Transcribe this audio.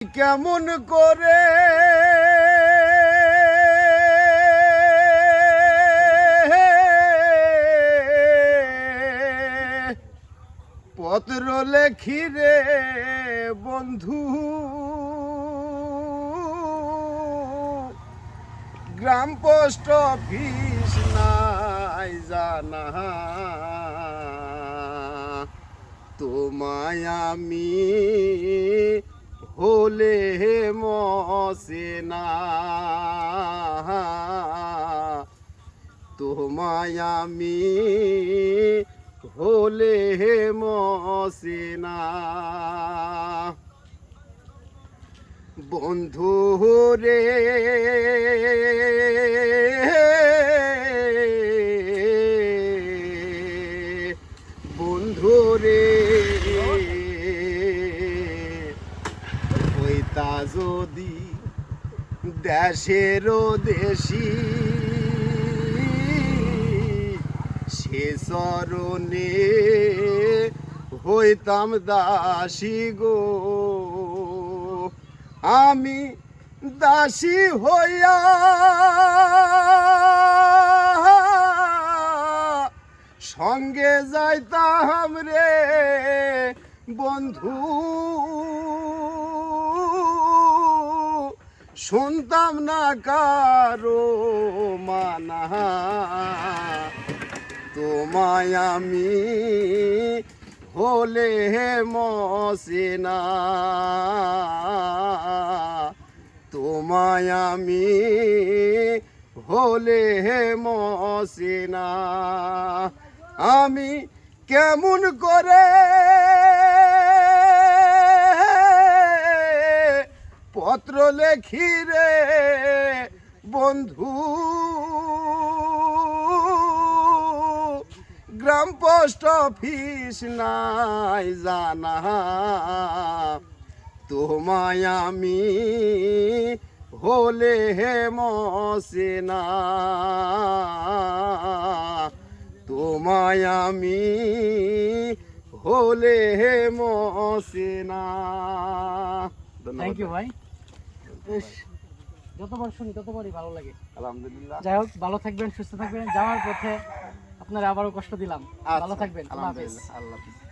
কেমন করে পত্র লেখি রে বন্ধু, গ্রাম পোস্ট অফিস নাই জানা, তোমায় আমি হলে মসেনা, তোমায় আমি হলে মসেনা। বন্ধু রে বন্ধু রে হইতা যদি দেশেরও দেশি, সে চরণে হইতাম দাসী গো। আমি দাসী হইয়া সঙ্গে যাইতাম রে বন্ধু, শুনতাম না কারো মানা, তোমায় আমি হলে মসেনা, তোমায় আমি হলে মসেনা। আমি কেমন করে পত্র লেখি রে বন্ধু, গ্রাম পোস্ট অফিস নাই জানা, তোমায় আমি হলে মসেনা, তোমায় আমি হলে মসেনা। থ্যাংক ইউ ভাই। যতবার শুনি ততবারই ভালো লাগে। আলহামদুলিল্লাহ। যাই হোক, ভালো থাকবেন, সুস্থ থাকবেন। যাওয়ার পথে আপনারা আবারও কষ্ট দিলাম। ভালো থাকবেন। আলহামদুলিল্লাহ। আল্লাহ হাফেজ।